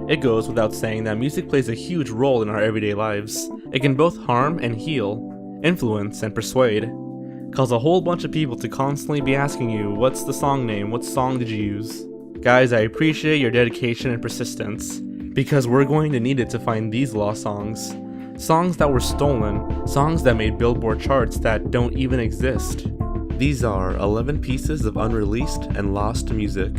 It goes without saying that music plays a huge role in our everyday lives. It can both harm and heal, influence and persuade, cause a whole bunch of people to constantly be asking you, what's the song name, what song did you use? Guys, I appreciate your dedication and persistence, because we're going to need it to find these lost songs. Songs that were stolen, songs that made Billboard charts that don't even exist. These are 11 pieces of unreleased and lost music.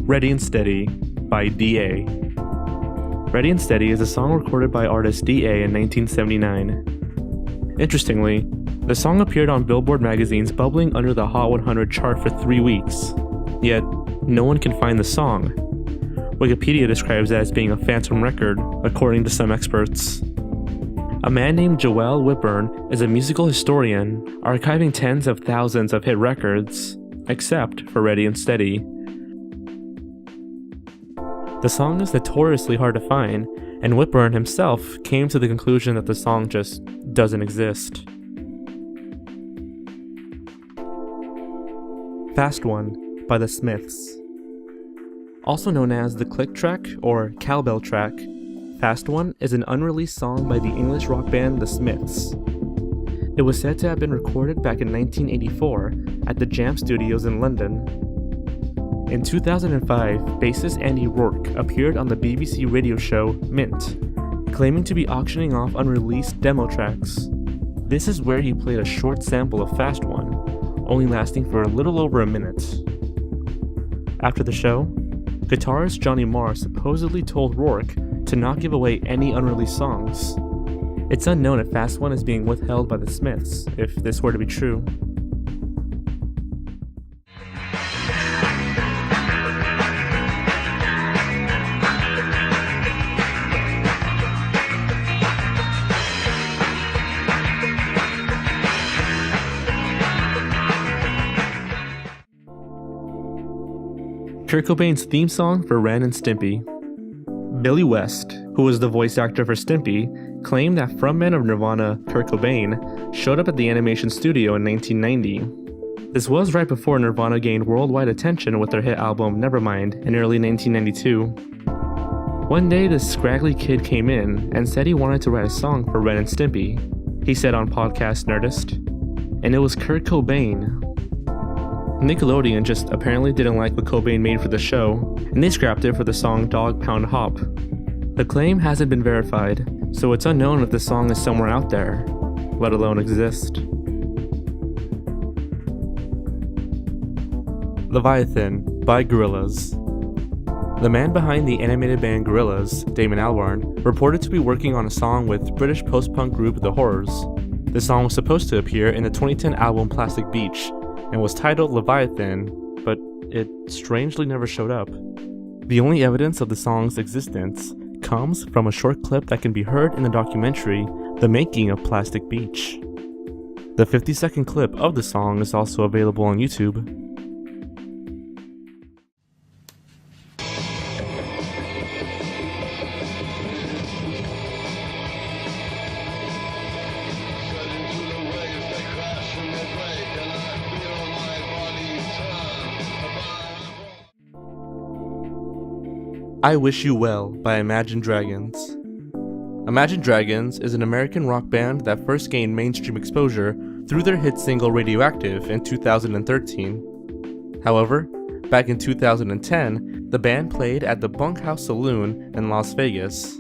Ready and Steady by D.A. Ready and Steady is a song recorded by artist D.A. in 1979. Interestingly, the song appeared on Billboard magazine's bubbling under the Hot 100 chart for 3 weeks, yet no one can find the song. Wikipedia describes it as being a phantom record, according to some experts. A man named Joel Whitburn is a musical historian, archiving tens of thousands of hit records, except for Ready and Steady. The song is notoriously hard to find, and Whitburn himself came to the conclusion that the song just doesn't exist. Fast One by The Smiths. Also known as the click track or cowbell track, Fast One is an unreleased song by the English rock band The Smiths. It was said to have been recorded back in 1984 at the Jam Studios in London. In 2005, bassist Andy Rourke appeared on the BBC radio show Mint, claiming to be auctioning off unreleased demo tracks. This is where he played a short sample of Fast One, only lasting for a little over a minute. After the show, guitarist Johnny Marr supposedly told Rourke to not give away any unreleased songs. It's unknown if Fast One is being withheld by the Smiths, if this were to be true. Kurt Cobain's theme song for Ren and Stimpy. Billy West, who was the voice actor for Stimpy, claimed that frontman of Nirvana, Kurt Cobain, showed up at the animation studio in 1990. This was right before Nirvana gained worldwide attention with their hit album Nevermind in early 1992. One day, this scraggly kid came in and said he wanted to write a song for Ren and Stimpy, he said on podcast Nerdist. And it was Kurt Cobain. Nickelodeon just apparently didn't like what Cobain made for the show, and they scrapped it for the song Dog Pound Hop. The claim hasn't been verified, so it's unknown if the song is somewhere out there, let alone exist. Leviathan by Gorillaz. The man behind the animated band Gorillaz, Damon Albarn, reported to be working on a song with British post-punk group The Horrors. The song was supposed to appear in the 2010 album Plastic Beach, and was titled Leviathan, but it strangely never showed up. The only evidence of the song's existence comes from a short clip that can be heard in the documentary The Making of Plastic Beach. The 50-second clip of the song is also available on YouTube. I Wish You Well by Imagine Dragons. Imagine Dragons is an American rock band that first gained mainstream exposure through their hit single Radioactive in 2013. However, back in 2010, the band played at the Bunkhouse Saloon in Las Vegas.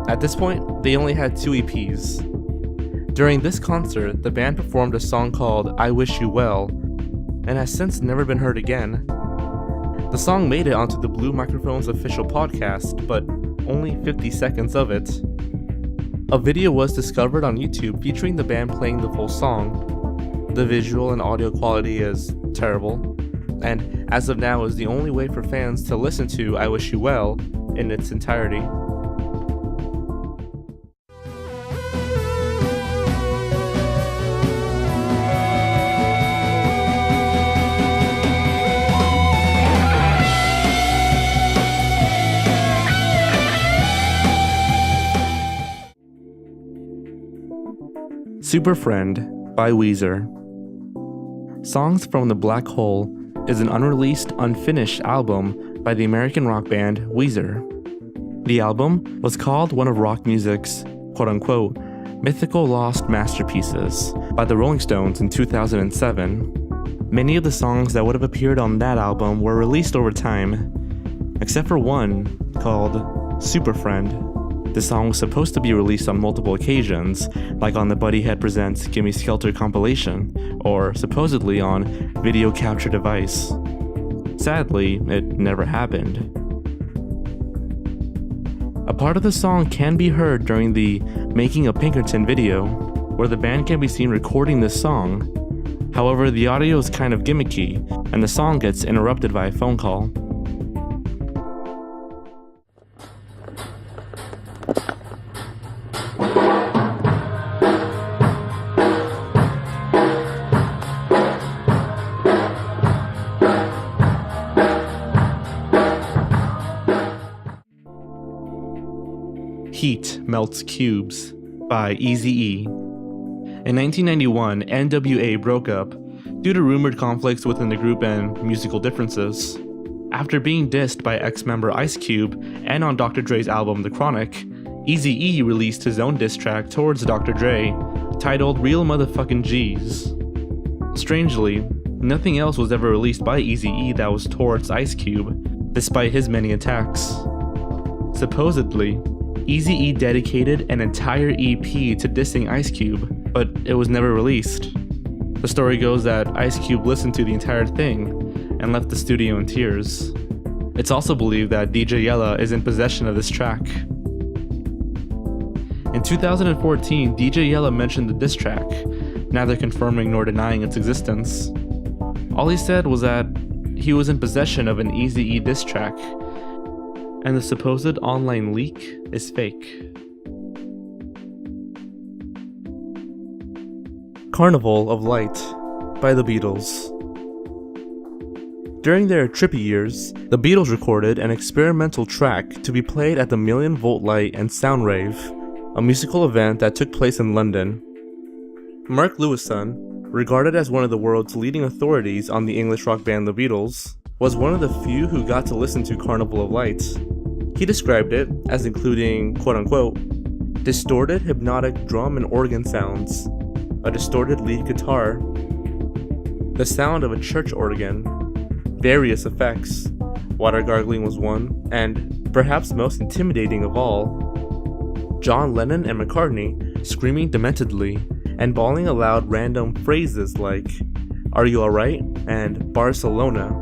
At this point, they only had 2 EPs. During this concert, the band performed a song called I Wish You Well, and has since never been heard again. The song made it onto the Blue Microphone's official podcast, but only 50 seconds of it. A video was discovered on YouTube featuring the band playing the full song. The visual and audio quality is terrible, and as of now is the only way for fans to listen to I Wish You Well in its entirety. Super Friend by Weezer. Songs from the Black Hole is an unreleased, unfinished album by the American rock band Weezer. The album was called one of rock music's quote-unquote mythical lost masterpieces by the Rolling Stones in 2007. Many of the songs that would have appeared on that album were released over time, except for one called Super Friend. The song was supposed to be released on multiple occasions, like on the Buddy Head Presents Gimme Skelter compilation, or supposedly on Video Capture Device. Sadly, it never happened. A part of the song can be heard during the Making a Pinkerton video, where the band can be seen recording this song. However, the audio is kind of gimmicky, and the song gets interrupted by a phone call. Heat Melts Cubes by Eazy-E. In 1991, NWA broke up due to rumored conflicts within the group and musical differences. After being dissed by ex-member Ice Cube and on Dr. Dre's album The Chronic, Eazy-E released his own diss track towards Dr. Dre, titled Real Motherfucking G's. Strangely, nothing else was ever released by Eazy-E that was towards Ice Cube, despite his many attacks. Supposedly, Eazy-E dedicated an entire EP to dissing Ice Cube, but it was never released. The story goes that Ice Cube listened to the entire thing and left the studio in tears. It's also believed that DJ Yella is in possession of this track. In 2014, DJ Yella mentioned the diss track, neither confirming nor denying its existence. All he said was that he was in possession of an Eazy-E diss track, and the supposed online leak is fake. Carnival of Light by the Beatles. During their trippy years, the Beatles recorded an experimental track to be played at the Million Volt Light and Sound Rave, a musical event that took place in London. Mark Lewison, regarded as one of the world's leading authorities on the English rock band The Beatles, was one of the few who got to listen to Carnival of Light. He described it as including, quote-unquote, distorted hypnotic drum and organ sounds, a distorted lead guitar, the sound of a church organ, various effects, water gargling was one, and, perhaps most intimidating of all, John Lennon and McCartney screaming dementedly and bawling aloud random phrases like, "Are you alright?" and "Barcelona."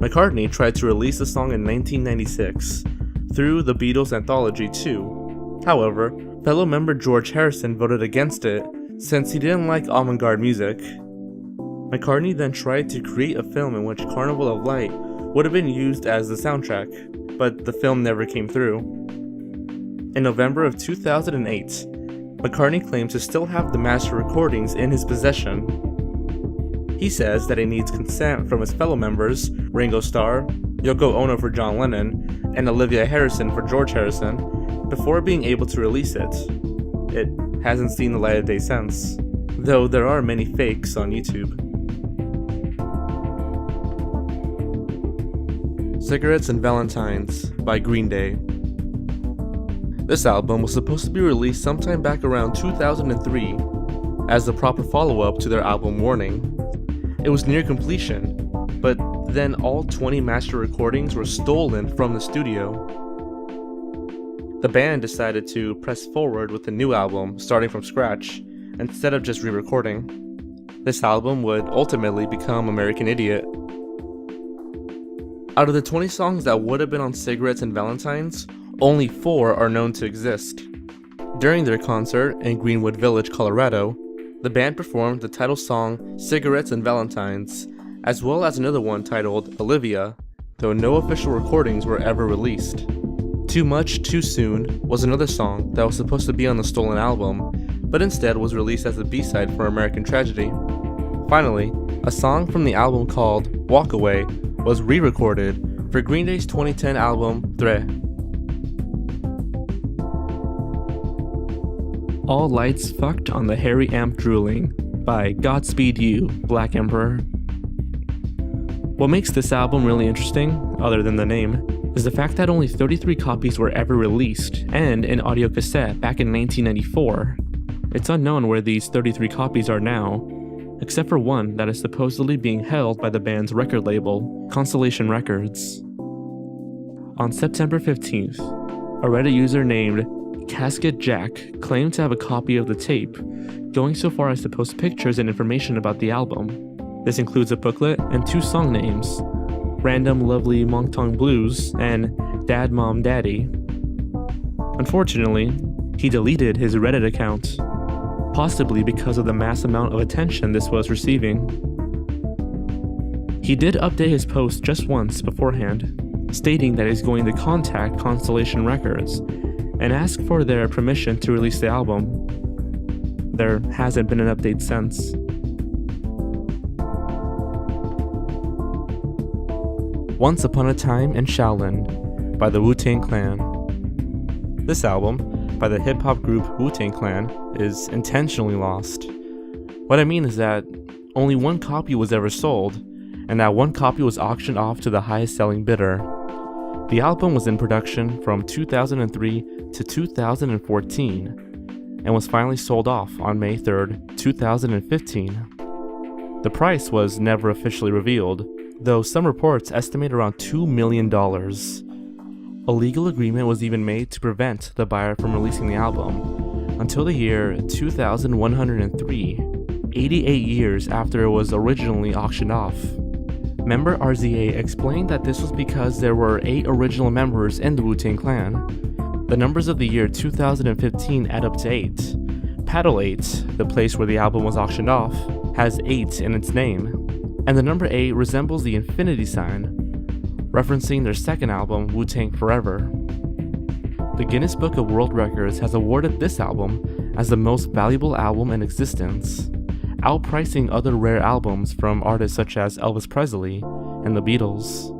McCartney tried to release the song in 1996 through the Beatles Anthology 2. However, fellow member George Harrison voted against it since he didn't like avant-garde music. McCartney then tried to create a film in which Carnival of Light would have been used as the soundtrack, but the film never came through. In November of 2008, McCartney claims to still have the master recordings in his possession. He says that he needs consent from his fellow members, Ringo Starr, Yoko Ono for John Lennon, and Olivia Harrison for George Harrison, before being able to release it. It hasn't seen the light of day since, though there are many fakes on YouTube. Cigarettes and Valentines by Green Day. This album was supposed to be released sometime back around 2003 as the proper follow-up to their album Warning. It was near completion, but then all 20 master recordings were stolen from the studio. The band decided to press forward with a new album starting from scratch, instead of just re-recording. This album would ultimately become American Idiot. Out of the 20 songs that would have been on Cigarettes and Valentines, only 4 are known to exist. During their concert in Greenwood Village, Colorado, the band performed the title song Cigarettes and Valentines, as well as another one titled Olivia, though no official recordings were ever released. Too Much, Too Soon was another song that was supposed to be on the stolen album, but instead was released as a B-side for American Tragedy. Finally, a song from the album called Walk Away was re-recorded for Green Day's 2010 album Thre. All Lights Fucked on the Hairy Amp Drooling by Godspeed You, Black Emperor. What makes this album really interesting, other than the name, is the fact that only 33 copies were ever released, and in audio cassette back in 1994. It's unknown where these 33 copies are now, except for one that is supposedly being held by the band's record label, Constellation Records. On September 15th, a Reddit user named Casket Jack claimed to have a copy of the tape, going so far as to post pictures and information about the album. This includes a booklet and 2 song names, Random Lovely Moncton Blues and Dad Mom Daddy. Unfortunately, he deleted his Reddit account, possibly because of the mass amount of attention this was receiving. He did update his post just once beforehand, stating that he's going to contact Constellation Records and ask for their permission to release the album. There hasn't been an update since. Once Upon a Time in Shaolin by the Wu-Tang Clan. This album, by the hip-hop group Wu-Tang Clan, is intentionally lost. What I mean is that only 1 copy was ever sold, and that 1 copy was auctioned off to the highest selling bidder. The album was in production from 2003 to 2014, and was finally sold off on May 3rd, 2015. The price was never officially revealed, though some reports estimate around $2 million. A legal agreement was even made to prevent the buyer from releasing the album until the year 2103, 88 years after it was originally auctioned off. Member RZA explained that this was because there were 8 original members in the Wu-Tang Clan. The numbers of the year 2015 add up to 8. Paddle 8, the place where the album was auctioned off, has 8 in its name, and the number 8 resembles the infinity sign, referencing their second album, Wu-Tang Forever. The Guinness Book of World Records has awarded this album as the most valuable album in existence, outpricing other rare albums from artists such as Elvis Presley and the Beatles.